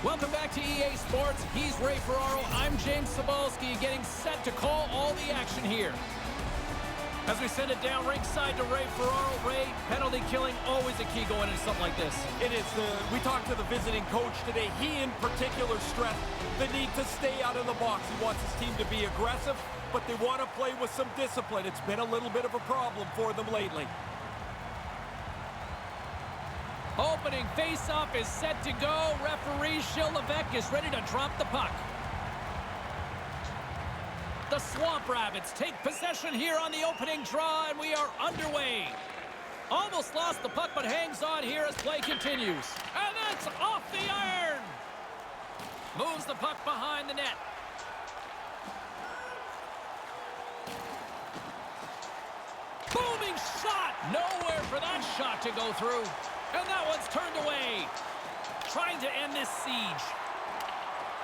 Welcome back to EA Sports. He's Ray Ferraro. I'm James Cebulski, getting set to call all the action here. As we send it down ringside to Ray Ferraro. Ray, penalty killing, always a key going into something like this. It is. We talked to the visiting coach today. He in particular stressed the need to stay out of the box. He wants his team to be aggressive, but they want to play with some discipline. It's been a little bit of a problem for them lately. Opening face-off is set to go. Referee Shilevek is ready to drop the puck. The Swamp Rabbits take possession here on the opening draw, and we are underway. Almost lost the puck, but hangs on here as play continues. And that's off the iron. Moves the puck behind the net. Booming shot! Nowhere for that shot to go through. And that one's turned away. Trying to end this siege.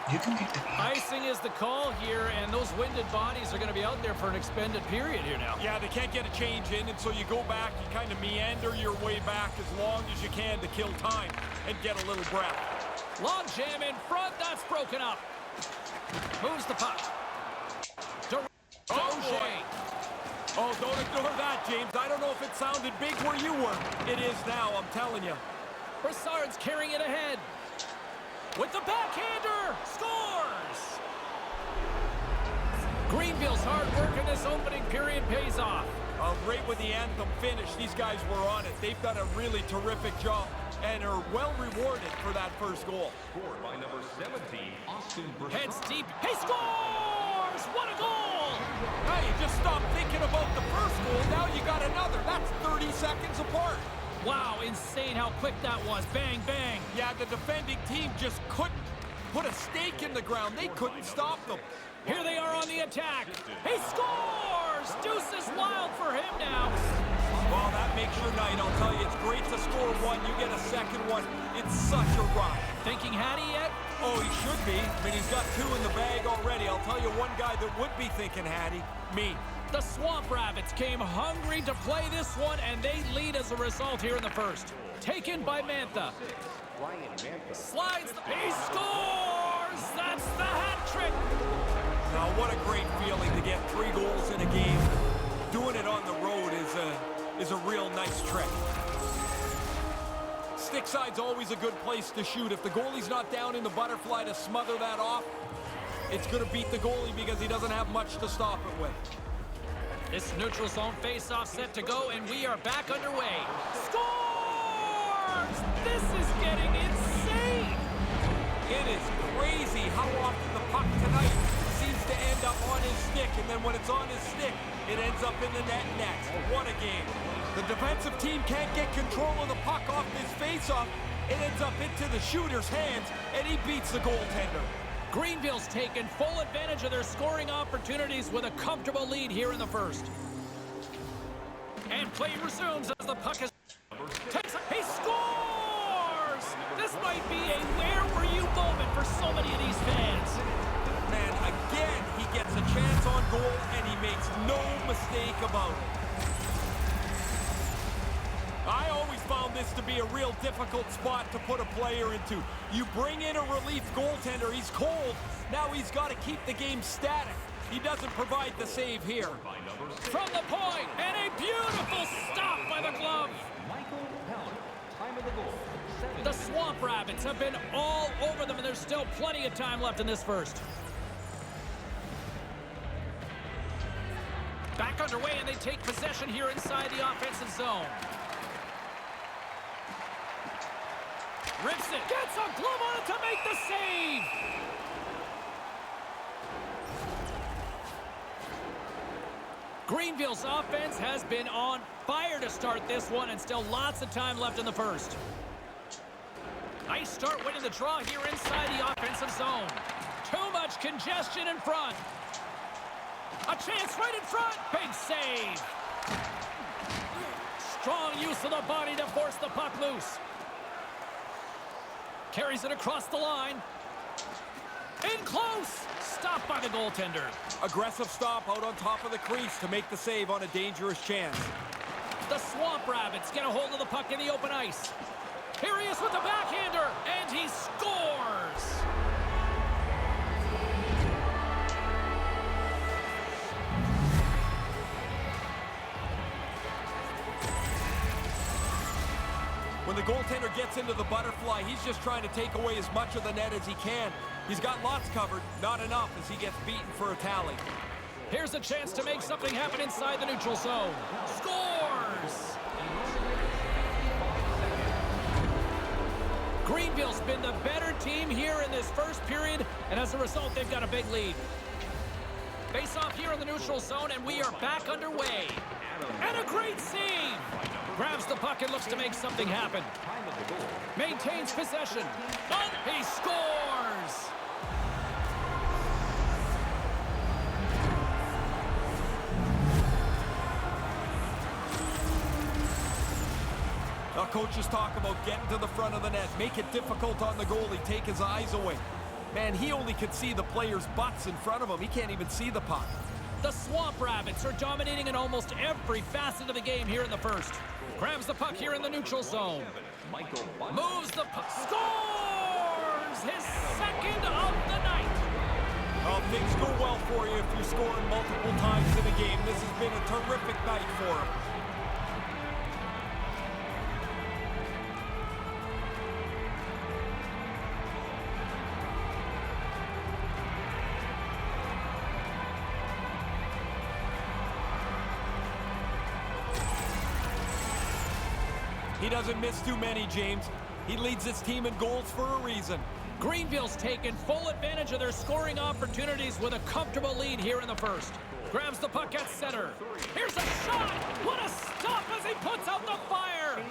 You can make the puck. Icing is the call here, and those winded bodies are going to be out there for an expended period here now. Yeah, they can't get a change in, and so you go back, you kind of meander your way back as long as you can to kill time and get a little breath. Long jam in front, that's broken up. Moves the puck. Oh, don't ignore that, James. I don't know if it sounded big where you were. It is now, I'm telling you. Brassard's carrying it ahead. With the backhander, scores! Greenville's hard work in this opening period pays off. Right when the anthem finished, these guys were on it. They've done a really terrific job and are well rewarded for that first goal. Scored by number 17, Austin Brassard. Heads deep. He scores! What a goal! Hey, you just stop thinking about the first goal. Now you got another. That's 30 seconds apart. Wow, insane how quick that was. Bang, bang. Yeah, the defending team just couldn't put a stake in the ground. They couldn't stop them. Here they are on the attack. He scores! Deuce is wild for him now. Well, that makes your night. I'll tell you, it's great to score one. You get a second one. It's such a ride. Thinking Hattie yet? Oh, he should be. I mean, he's got two in the bag already. I'll tell you one guy that would be thinking Hattie. Me. The Swamp Rabbits came hungry to play this one, and they lead as a result here in the first. Taken by Mantha. Slides. He scores! That's the hat trick! Now, what a great feeling to get 3 goals in a game. Doing it on the road is a real nice trick. Stick side's always a good place to shoot. If the goalie's not down in the butterfly to smother that off, it's going to beat the goalie because he doesn't have much to stop it with. This neutral zone face-off set to go, and we are back underway. Scores! This is getting insane! It is crazy how often the puck tonight seems to end up on his stick, and then when it's on his stick, it ends up in the net next. What a game. The defensive team can't get control of the puck off this face-off. It ends up into the shooter's hands, and he beats the goaltender. Greenville's taken full advantage of their scoring opportunities with a comfortable lead here in the first. And play resumes as the puck is... He scores! This might be a where were you moment for so many of these fans. Man, again, he gets a chance on goal, and he makes no mistake about it. I always found this to be a real difficult spot to put a player into. You bring in a relief goaltender, he's cold. Now he's got to keep the game static. He doesn't provide the save here. From the point, and a beautiful stop by the glove. The Swamp Rabbits have been all over them, and there's still plenty of time left in this first. Back underway, and they take possession here inside the offensive zone. Rips it, gets a glove on it to make the save! Greenville's offense has been on fire to start this one, and still lots of time left in the first. Nice start winning the draw here inside the offensive zone. Too much congestion in front. A chance right in front. Big save. Strong use of the body to force the puck loose. Carries it across the line. In close. Stopped by the goaltender. Aggressive stop out on top of the crease to make the save on a dangerous chance. The Swamp Rabbits get a hold of the puck in the open ice. Here he is with the backhander, and he scores! When the goaltender gets into the butterfly, he's just trying to take away as much of the net as he can. He's got lots covered, not enough as he gets beaten for a tally. Here's a chance to make something happen inside the neutral zone. Scores! Greenville's been the better team here in this first period, and as a result, they've got a big lead. Face off here in the neutral zone, and we are back underway. And a great save! Grabs the puck and looks to make something happen. Maintains possession. And he scores! Now coaches talk about getting to the front of the net, make it difficult on the goalie, take his eyes away. Man, he only can see the players' butts in front of him. He can't even see the puck. The Swamp Rabbits are dominating in almost every facet of the game here in the first. Grabs the puck here in the neutral zone. Moves the puck. Scores! His second of the night. Well, things go well for you if you're scoring multiple times in a game. This has been a terrific night for him. He doesn't miss too many, James. He leads his team in goals for a reason. Greenville's taken full advantage of their scoring opportunities with a comfortable lead here in the first. Grabs the puck at center. Here's a shot! What a stop as he puts out the fire!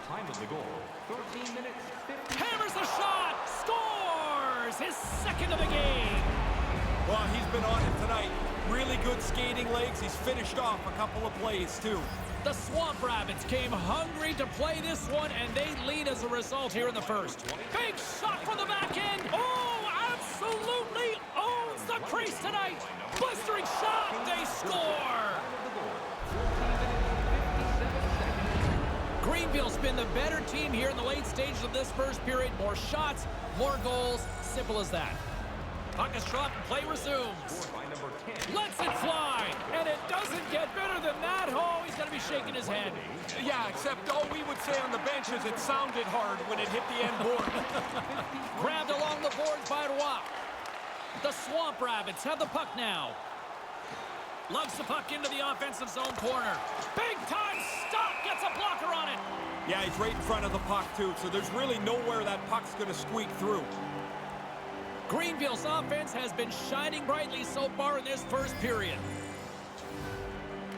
Time of the goal, 13 minutes, 50. Hammers the shot! Scores! His second of the game! Well, he's been on it tonight. Really good skating legs. He's finished off a couple of plays, too. The Swamp Rabbits came hungry to play this one, and they lead as a result here in the first. Big shot from the back end. Oh, absolutely owns the crease tonight. Blistering shot. They score. Greenville's been the better team here in the late stages of this first period. More shots, more goals. Simple as that. Puck is dropped and play resumes. Lets it fly, and it doesn't get better than that. Oh, he's going to be shaking his head. Yeah, except all we would say on the bench is it sounded hard when it hit the end board. Grabbed along the boards by Roy. The Swamp Rabbits have the puck now. Lugs the puck into the offensive zone corner. Big time stop, gets a blocker on it. Yeah, he's right in front of the puck, too, so there's really nowhere that puck's going to squeak through. Greenville's offense has been shining brightly so far in this first period.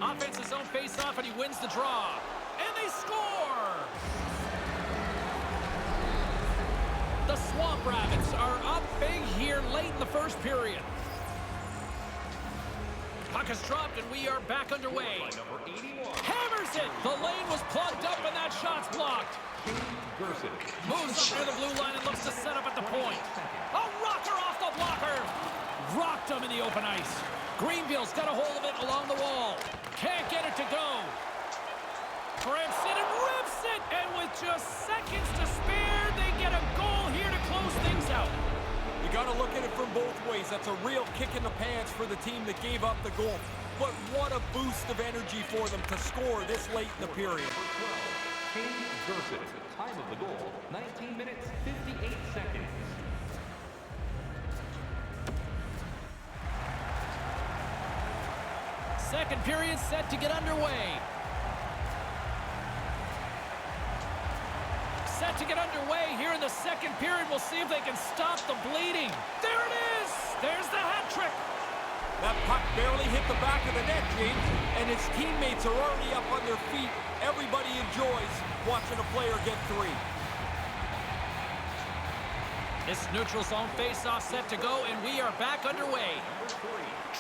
Offensive zone face-off, and he wins the draw. And they score! The Swamp Rabbits are up big here late in the first period. Puck is dropped, and we are back underway. Hammers it! The lane was plugged up, and that shot's blocked. Moves up near the blue line and looks to set up at the point. A rocker off the blocker! Rocked him in the open ice. Greenville's got a hold of it along the wall. Can't get it to go. Cramps it and rips it! And with just seconds to spare, they get a goal here to close things out. You got to look at it from both ways. That's a real kick in the pants for the team that gave up the goal. But what a boost of energy for them to score this late in the period. Time of the goal, 19 minutes, 58 seconds. Second period set to get underway. Set to get underway here in the second period. We'll see if they can stop the bleeding. There it is! There's the hat trick. That puck barely hit the back of the net, James, and his teammates are already up on their feet. Everybody enjoys watching a player get three. This neutral zone face-off set to go, and we are back underway.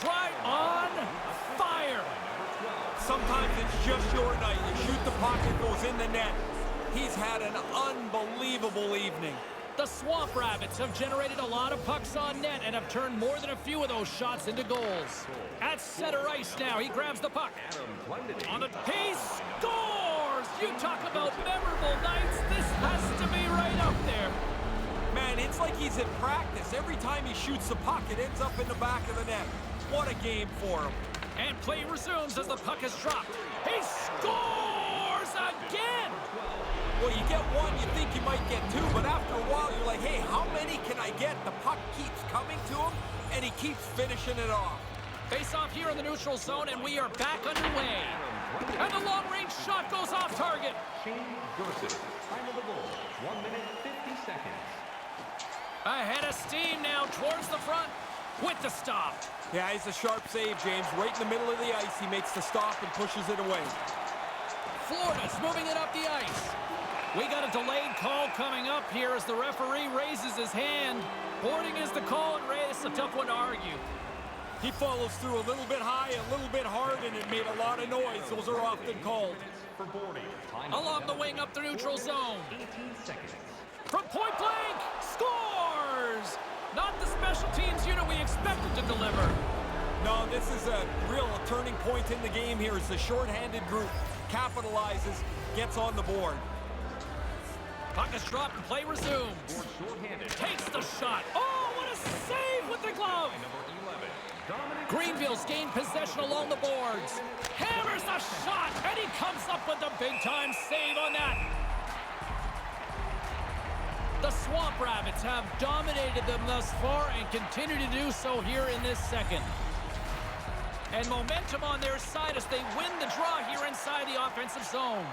Try on fire. Sometimes it's just your night. You shoot the puck, it goes in the net. He's had an unbelievable evening. The Swamp Rabbits have generated a lot of pucks on net and have turned more than a few of those shots into goals. At center ice now, he grabs the puck. On the he scores! You talk about memorable nights. This has to be right up there. Man, it's like he's in practice. Every time he shoots the puck, it ends up in the back of the net. What a game for him. And play resumes as the puck is dropped. He scores again! Well, puck keeps coming to him, and he keeps finishing it off. Face off here in the neutral zone, and we are back underway. And the long-range shot goes off target. Shane Dorsett. Time of the goal, 1 minute, 50 seconds. Ahead of steam now towards the front with the stop. Yeah, he's a sharp save, James. Right in the middle of the ice, he makes the stop and pushes it away. Florida's moving it up the ice. We got a delayed call coming up here as the referee raises his hand. Boarding is the call, and Ray, it's a tough one to argue. He follows through a little bit high, a little bit hard, and it made a lot of noise. Those are often called. For boarding. Time Along the wing up the neutral zone. 18 seconds. From point blank, scores! Not the special teams unit we expected to deliver. No, this is a real turning point in the game here as the shorthanded group capitalizes, gets on the board. Puck is dropped and play resumes. For shorthanded. Takes the shot. Oh, what a save with the glove! Number 11. Dominic. Greenville's gained possession along the boards. Hammers a shot, and he comes up with a big-time save on that. The Swamp Rabbits have dominated them thus far and continue to do so here in this second. And momentum on their side as they win the draw here inside the offensive zone.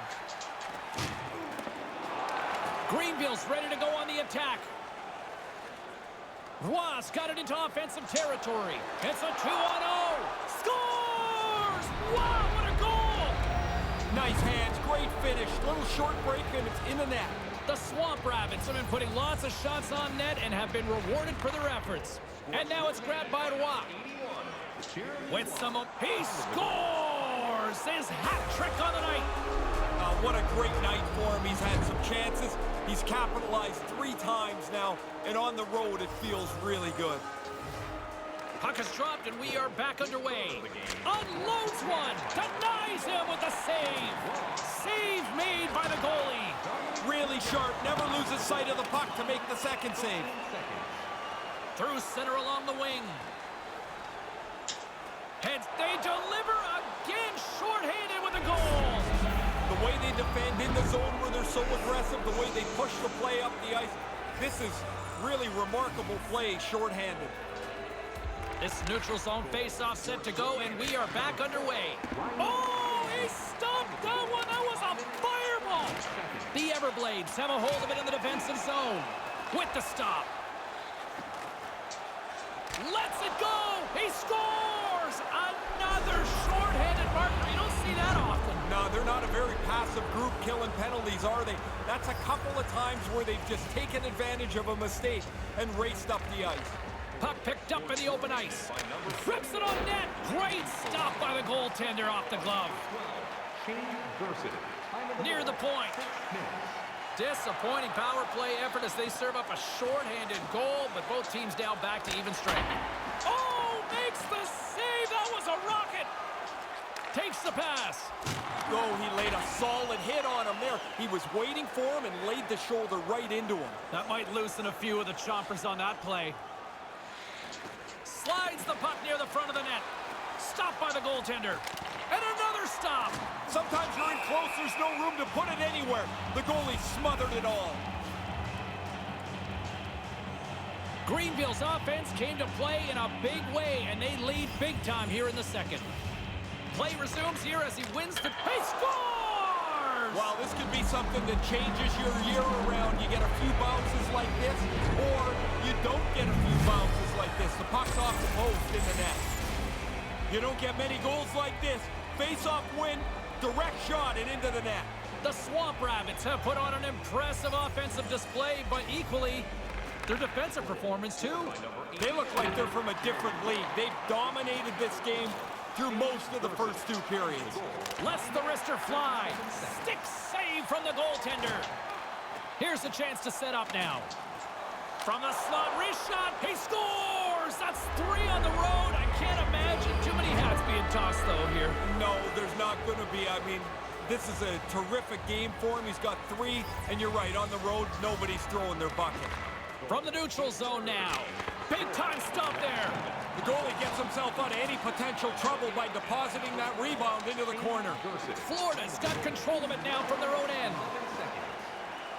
Greenville's ready to go on the attack. Ross got it into offensive territory. It's a 2-on-0. Scores! Wow, what a goal! Nice hands, great finish, little short break, and it's in the net. The Swamp Rabbits have been putting lots of shots on net and have been rewarded for their efforts. And now it's grabbed by Roy. With some... He scores! His hat trick on the night. What a great night for him. He's had some chances. He's capitalized 3 times now, and on the road it feels really good. Puck is dropped, and we are back underway. Unloads one, denies him with the save. Save made by the goalie. Really sharp, never loses sight of the puck to make the second save. Through center along the wing. Heads, they deliver again, shorthanded with a goal. The way they defend in the zone where they're so aggressive, the way they push the play up the ice, this is really remarkable play, shorthanded. This neutral zone face-off set to go, and we are back underway. Oh, he stopped that one. That was a fireball. The Everblades have a hold of it in the defensive zone. With the stop. Lets it go. He scores. Another shorthanded marker. You don't see that often. No, they're not a very passive group killing penalties, are they? That's a couple of times where they've just taken advantage of a mistake and raced up the ice. Puck picked up in the open ice. Trips it on net. Great stop by the goaltender off the glove. Near the point. Disappointing power play effort as they serve up a shorthanded goal, but both teams now back to even strength. Oh, makes the save. That was a rocket. Takes the pass. Oh, he laid a solid hit on him there. He was waiting for him and laid the shoulder right into him. That might loosen a few of the chompers on that play. Slides the puck near the front of the net. Stopped by the goaltender. And another stop. Sometimes you're in close, there's no room to put it anywhere. The goalie smothered it all. Greenville's offense came to play in a big way, and they lead big time here in the second. Play resumes here as he wins the... He scores! Wow, this could be something that changes your year around. You get a few bounces like this, or you don't get a few bounces like this. The puck's off the post in the net. You don't get many goals like this. Face-off win, direct shot and into the net. The Swamp Rabbits have put on an impressive offensive display, but equally, their defensive performance too. They look like they're from a different league. They've dominated this game through most of the first 2 periods. Lets the wrister fly. Stick save from the goaltender. Here's a chance to set up now. From the slot, wrist shot, he scores! That's 3 on the road. I can't imagine too many hats being tossed, though, here. No, there's not going to be. I mean, this is a terrific game for him. He's got 3, and you're right, on the road, nobody's throwing their bucket. From the neutral zone now. Big time stop there. The goalie gets himself out of any potential trouble by depositing that rebound into the corner. Florida's got control of it now from their own end.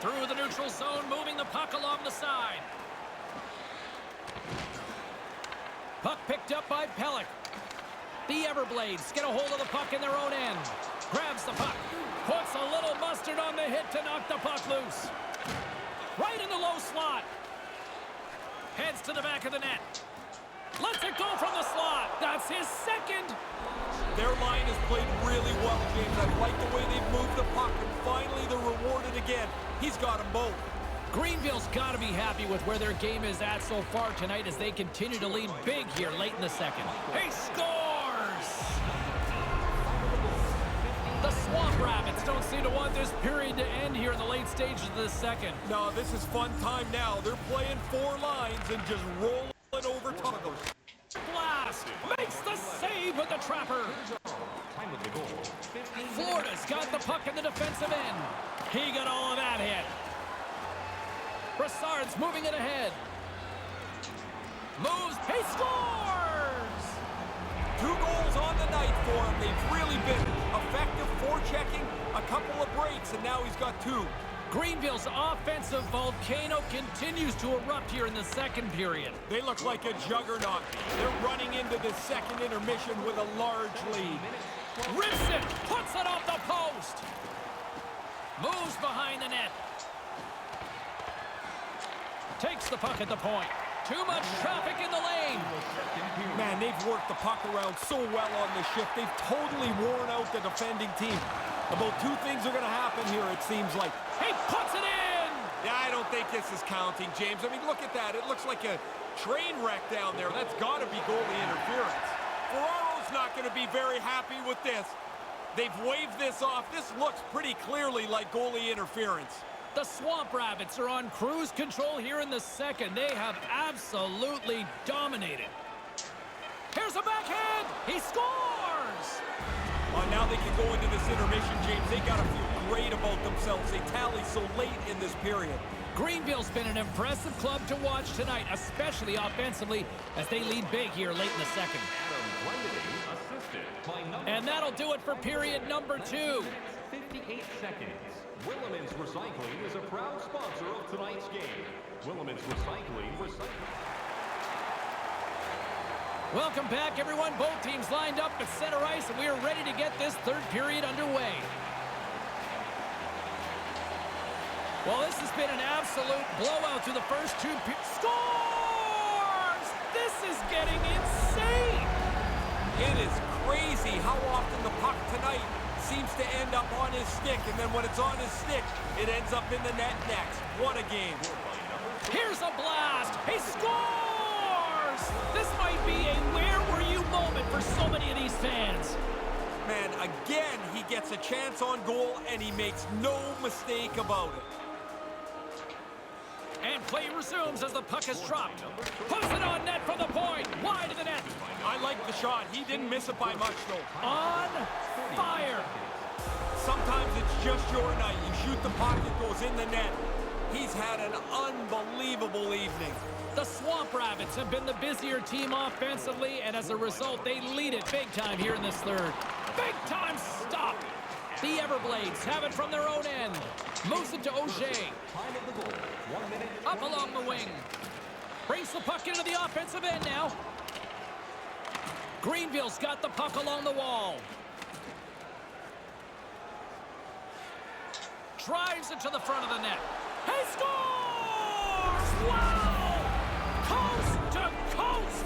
Through the neutral zone, moving the puck along the side. Puck picked up by Pellick. The Everblades get a hold of the puck in their own end. Grabs the puck. Puts a little mustard on the hit to knock the puck loose. Right in the low slot. Heads to the back of the net. Lets it go from the slot. That's his second. Their line has played really well, James. I like the way they've moved the puck, and finally they're rewarded again. He's got them both. Greenville's got to be happy with where their game is at so far tonight as they continue to lead big here late in the second. He scores! The Swamp Rabbits don't seem to want this period to end here in the late stages of the second. No, this is fun time now. They're playing four lines and just rolling over tunnels. Blast! Makes the save with the trapper. Time of the goal, 15 Florida's got the puck in the defensive end. He got all of that hit. Brassard's moving it ahead. Moves. He scores! 2 goals on the night for him. They've really been effective forechecking, a couple of breaks, and now he's got 2. Greenville's offensive volcano continues to erupt here in the second period. They look like a juggernaut. They're running into the second intermission with a large lead. Rips it, puts it off the post. Moves behind the net. Takes the puck at the point. Too much traffic in the lane. Man, they've worked the puck around so well on this shift. They've totally worn out the defending team. About 2 things are going to happen here, it seems like. He puts it in! Yeah, I don't think this is counting, James. I mean, look at that. It looks like a train wreck down there. That's got to be goalie interference. Ferraro's not going to be very happy with this. They've waved this off. This looks pretty clearly like goalie interference. The Swamp Rabbits are on cruise control here in the second. They have absolutely dominated. Here's a backhand. He scores! Now they can go into this intermission, James. They got to feel great about themselves. They tally so late in this period. Greenville's been an impressive club to watch tonight, especially offensively, as they lead big here late in the second. And that'll do it for period number 2. 58 seconds. Willemins Recycling is a proud sponsor of tonight's game. Willemins Recycling. Welcome back, everyone. Both teams lined up at center ice, and we are ready to get this third period underway. Well, this has been an absolute blowout through the first 2 Scores! This is getting insane! It is crazy how often the puck tonight seems to end up on his stick, and then when it's on his stick, it ends up in the net next. What a game. Here's a blast! He scores! This might be a where were you moment for so many of these fans. Man, again, he gets a chance on goal, and he makes no mistake about it. And play resumes as the puck is dropped. Puts it on net from the point. Wide of the net. I like the shot. He didn't miss it by much, though. On fire. Sometimes it's just your night. You shoot the puck, it goes in the net. He's had an unbelievable evening. The Swamp Rabbits have been the busier team offensively, and as a result, they lead it big time here in this third. Big time stop. The Everblades have it from their own end. Moves it to Auger. Up along the wing. Brings the puck into the offensive end now. Greenville's got the puck along the wall. Drives it to the front of the net. He scores! Wow! Coast to coast!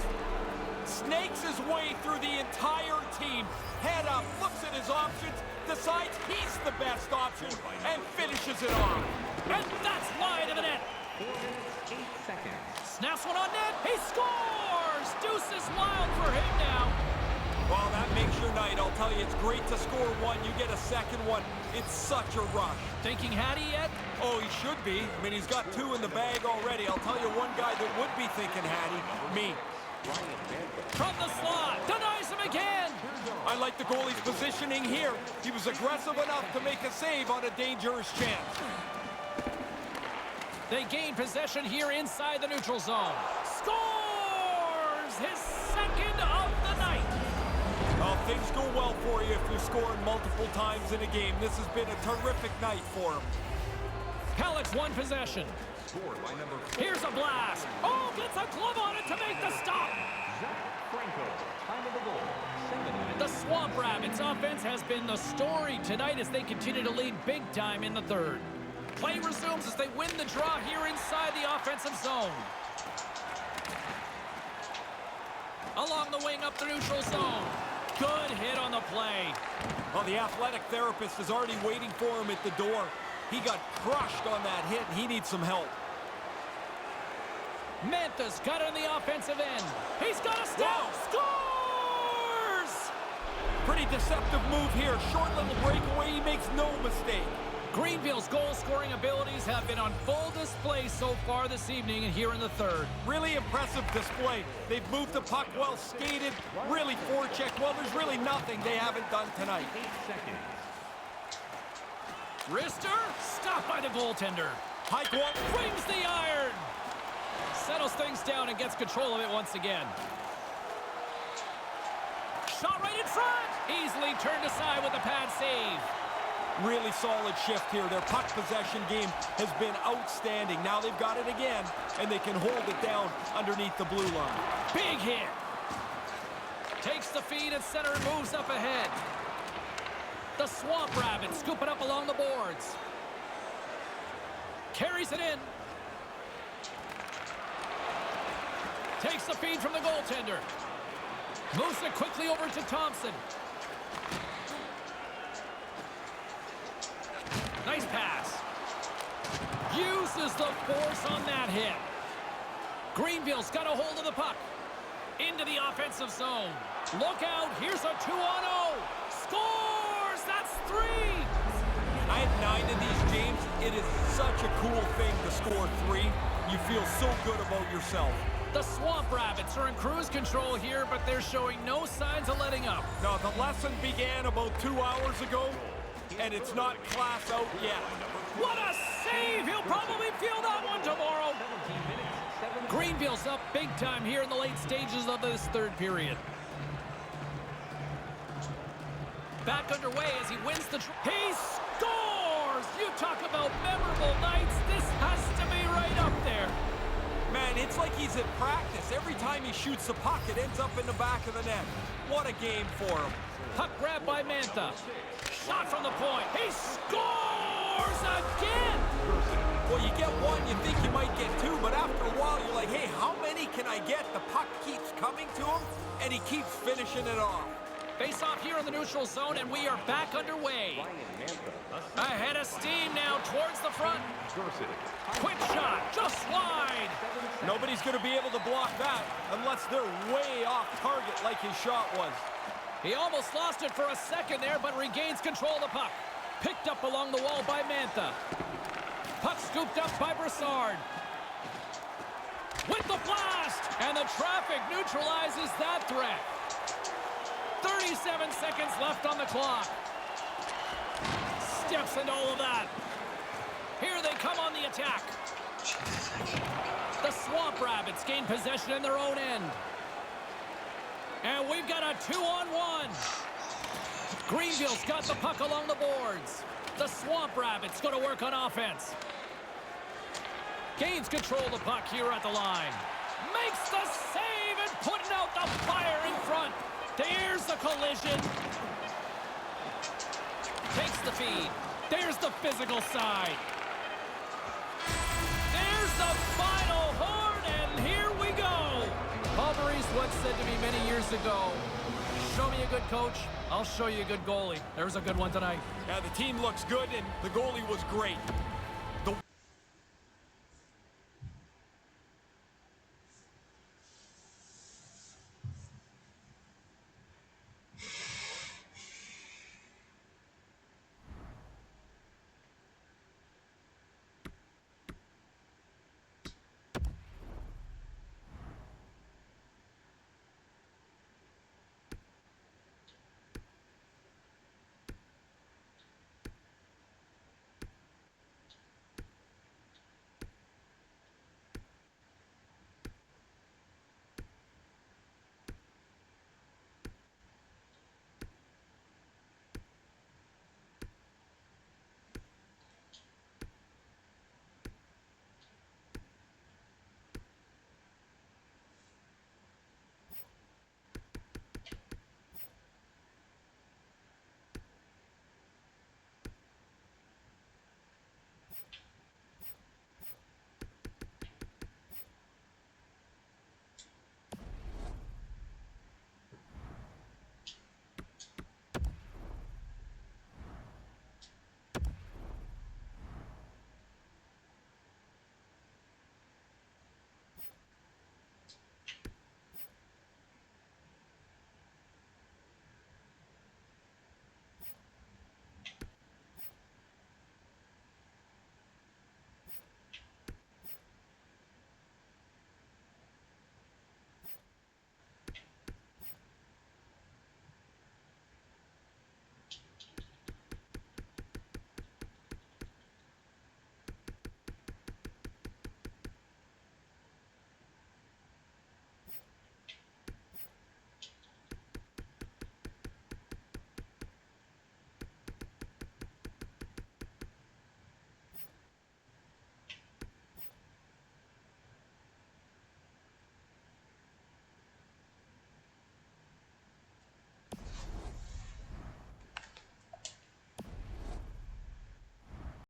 Snakes his way through the entire team. Head up, looks at his options, decides he's the best option, and finishes it off. And that's wide of the net. 4 minutes, 8 seconds. Snaps one on net. He scores! Deuce is wild for him now. Well, that makes your night. I'll tell you, it's great to score one. You get a second one. It's such a rush. Thinking Hattie yet? Oh, he should be. I mean, he's got 2 in the bag already. I'll tell you one guy that would be thinking Hattie, me. From the slot. Denies him again. I like the goalie's positioning here. He was aggressive enough to make a save on a dangerous chance. They gain possession here inside the neutral zone. Scores his second of the night. Well, things go well for you if you're scoring multiple times in a game. This has been a terrific night for him. Pellick's won possession. Here's a blast. Oh, gets a glove on it to make the stop. Time of the goal, 7 minutes. The Swamp Rabbits offense has been the story tonight as they continue to lead big time in the third. Play resumes as they win the draw here inside the offensive zone. Along the wing up the neutral zone. Good hit on the play. Well, the athletic therapist is already waiting for him at the door. He got crushed on that hit, and he needs some help. Mantha's got it on the offensive end. He's got a stop. Scores! Pretty deceptive move here. Short little breakaway. He makes no mistake. Greenville's goal-scoring abilities have been on full display so far this evening and here in the third. Really impressive display. They've moved the puck well, skated, really forechecked. Well, there's really nothing they haven't done tonight. 8 seconds. Rister, stopped by the goaltender. Pike one. Brings the iron. Settles things down and gets control of it once again. Shot right in front. Easily turned aside with a pad save. Really solid shift here. Their puck possession game has been outstanding. Now they've got it again, and they can hold it down underneath the blue line. Big hit. Takes the feed at center and moves up ahead. The Swamp Rabbits scoop it up along the boards. Carries it in. Takes the feed from the goaltender. Moves it quickly over to Thompson. Nice pass. Uses the force on that hit. Greenville's got a hold of the puck. Into the offensive zone. Look out. Here's a 2-on-0. Scores! That's 3! I had 9 in these games. It is such a cool thing to score 3. You feel so good about yourself. The Swamp Rabbits are in cruise control here, but they're showing no signs of letting up. Now, the lesson began about 2 hours ago, and it's not class out yet. What a save! He'll probably feel that one tomorrow. Greenville's up big time here in the late stages of this third period. Back underway as he wins the... He scores! You talk about memorable nights. This has to be right up there. Man, it's like he's at practice. Every time he shoots the puck, it ends up in the back of the net. What a game for him. Puck grabbed by Mantha. Shot from the point. He scores again! Well, you get one, you think you might get 2, but after a while, you're like, hey, how many can I get? The puck keeps coming to him, and he keeps finishing it off. Face off here in the neutral zone, and we are back underway. Ahead of steam now towards the front. Quick shot, just wide. Nobody's going to be able to block that unless they're way off target like his shot was. He almost lost it for a second there, but regains control of the puck. Picked up along the wall by Mantha. Puck scooped up by Brassard. With the blast, and the traffic neutralizes that threat. 37 seconds left on the clock. Steps into all of that. Here they come on the attack. The Swamp Rabbits gain possession in their own end. And we've got a 2-on-1. Greenville's got the puck along the boards. The Swamp Rabbits go to work on offense. Gains control of the puck here at the line. Makes the save and putting out the fire in front. There's the collision. Takes the feed. There's the physical side. There's the final horn, and here we go. Paul Maurice once said to me many years ago, show me a good coach, I'll show you a good goalie. There's a good one tonight. Yeah, the team looks good, and the goalie was great.